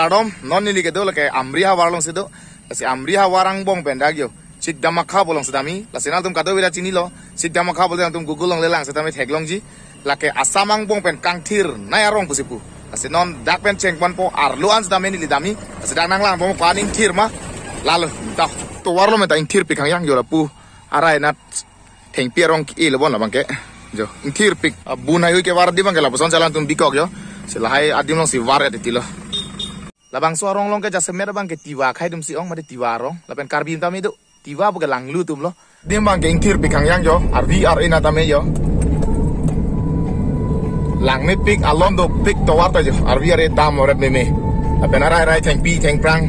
Adom non nili kedo lake amriha warlong sido lasi amriha warang bong pendagyo sidama kha bolong sedami lasi nal tum kado bila chini lo sidama kha bolong tum google long lelang sedami theglong ji lake asamang bong pen kangthir nayarong pusipu lasi non dak pen chengpan po arluan sedami nili dami lasi dak nang lang bong kwaning thir ma lalu ta to warlo meta ing thir pikang yang yo la pu arai nat theng pierong ki le bon la bangke jo ing thir pik bunai hu ke war di bangke la poson jalan tum bikok yo selahai adim long si war et tilo labang suarong long ke jase mer bang ke tiwa khai dum si ong made tiwa rong lapen karbim tami du tiwa bu ke lang lu tum lo dim bang ke ing thir pikang yang jo rvr ina tame yo lang me pik alon do pik to war ta jo rvr e dam oret me lapen arai rai theng pi theng prang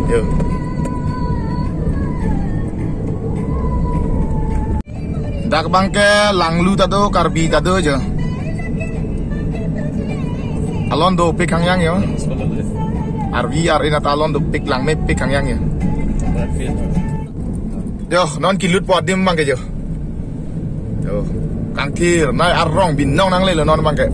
yo dak bang ke lang lu ta do karbi ta do jo alon do pikang yang yo RVR ina talon do pik lang me pik yang ya. Yo non kilut po dim bang ke jo. Yo kangkir nai arrong bin nong nang le lo non bang ke.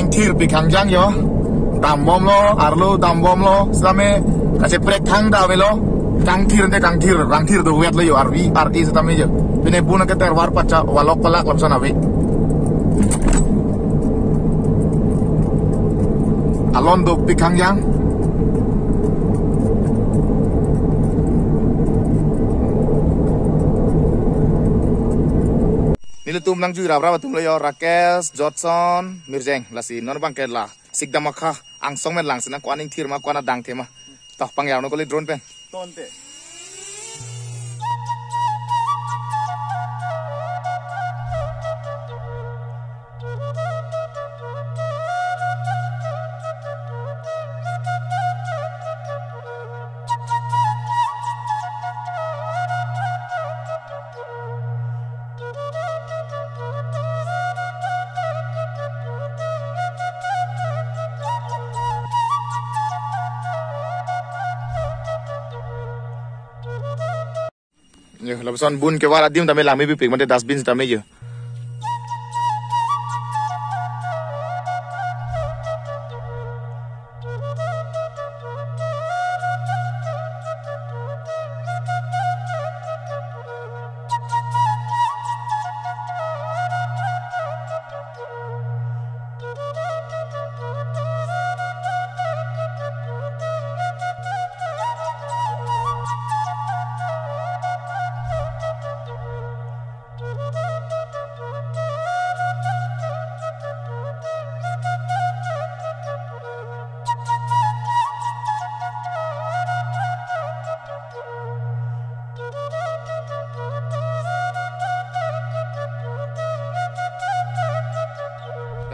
Ingkir pik yang yo. Tam bom lo arlo tam bom lo selame kasih prek thang da velo. Kangkir rangkir do wet lo yo RVR is tame jo. Bine buna ke terwar pacha walok palak lapsana we. Alon do pikang yang nilutum nang jura brava tum yo Rakes Johnson Mirjeng lasi non bang kedla sikdama kha angsong men lang sina kwaning thir ma kwana dang thema tok pangyaw no ko le drone pen tonte yo labson bun ke wala dim tame lami bi pik mate dustbin tame yo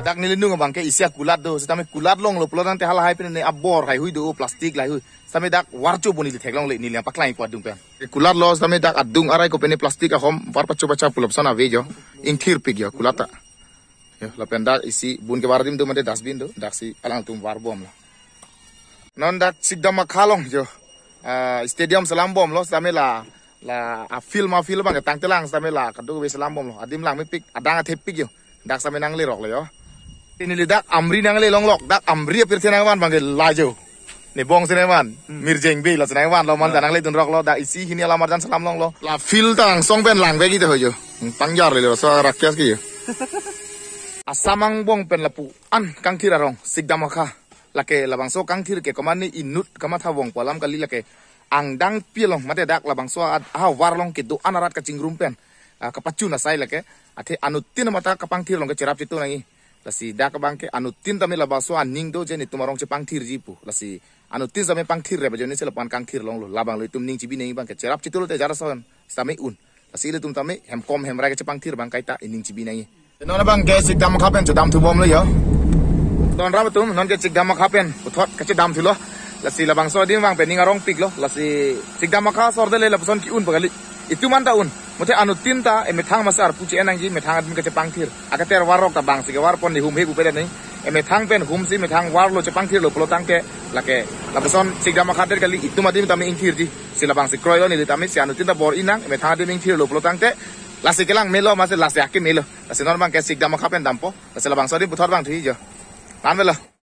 dak nilindung bang ke isia kulat do setame kulat long lo plodan te hala hai pin ne abor hai hui do plastik lai hui setame dak warcho boni le theklong le ni le paklai po dung pen kulat lo setame dak adung arai ko pene plastik a hom par pacho bacha pulop sana vejo ing thir pig yo kulata yo la penda isi bun ke wardim do mate dustbin do dak si alang tum war bom la non dak sigdama khalong jo stadium salam bom lo setame la a film bang ke tang telang setame la kadu be salam bom lo adim lang me pik adang a thep pig yo dak setame nang le rok le yo ini lidak amri nang le long lok dak amri apir senawan bangge lajo ne bong senawan mirjeng be la senawan lo man nang le tun rok lo dak isi hini alamar dan salam long lo la fil tang song pen lang be gitu hojo panjar le so rakyas ki asamang bong pen lapu an kangthir arong sigdama kha lake labang so kangthir ke komani inut kama tha bong polam kali lake angdang pilong mate dak labang so a warlong ke do anarat ka chingrum pen kapachu na sai lake athe anutin mata kapangthir long ke cerap citu nangi lasi dak bangke anutin tame labaso aning do jeni tumarong ce pangthir jipu lasi anutin same pangthir re bajoni se lapan kangthir long lo labang lo tum ning cibi nei bangke cerap citul te jara son same un lasi le tum tame hem kom hem ra ke ce pangthir bang kaita ining cibi nei non bang ke sikdam khapen chu dam thu bom lo yo don ra tum non ke sikdam khapen uthot ke ce dam thu lo lasi labang so dim bang pe ning arong pik lo lasi sikdam kha sor de le lapson ki un bagali itu manta un mote anutin ta emethang masar puci enang ji methang admi ke pangthir akater warok ta bang sige war pon di hum he upede nei emethang pen hum si methang war lo ce pangthir lo plotang ke lake labeson sigama khader kali itu madim tami ingthir ji sila bang si kroyo ni tami si anutin ta bor inang emethang admi ingthir lo plotang te Lasi kelang melo masih lasi akim melo. Lasi normal kayak sigdam makapen dampo. Lasi labang sodi putar bang tuh hijau. Lan melo.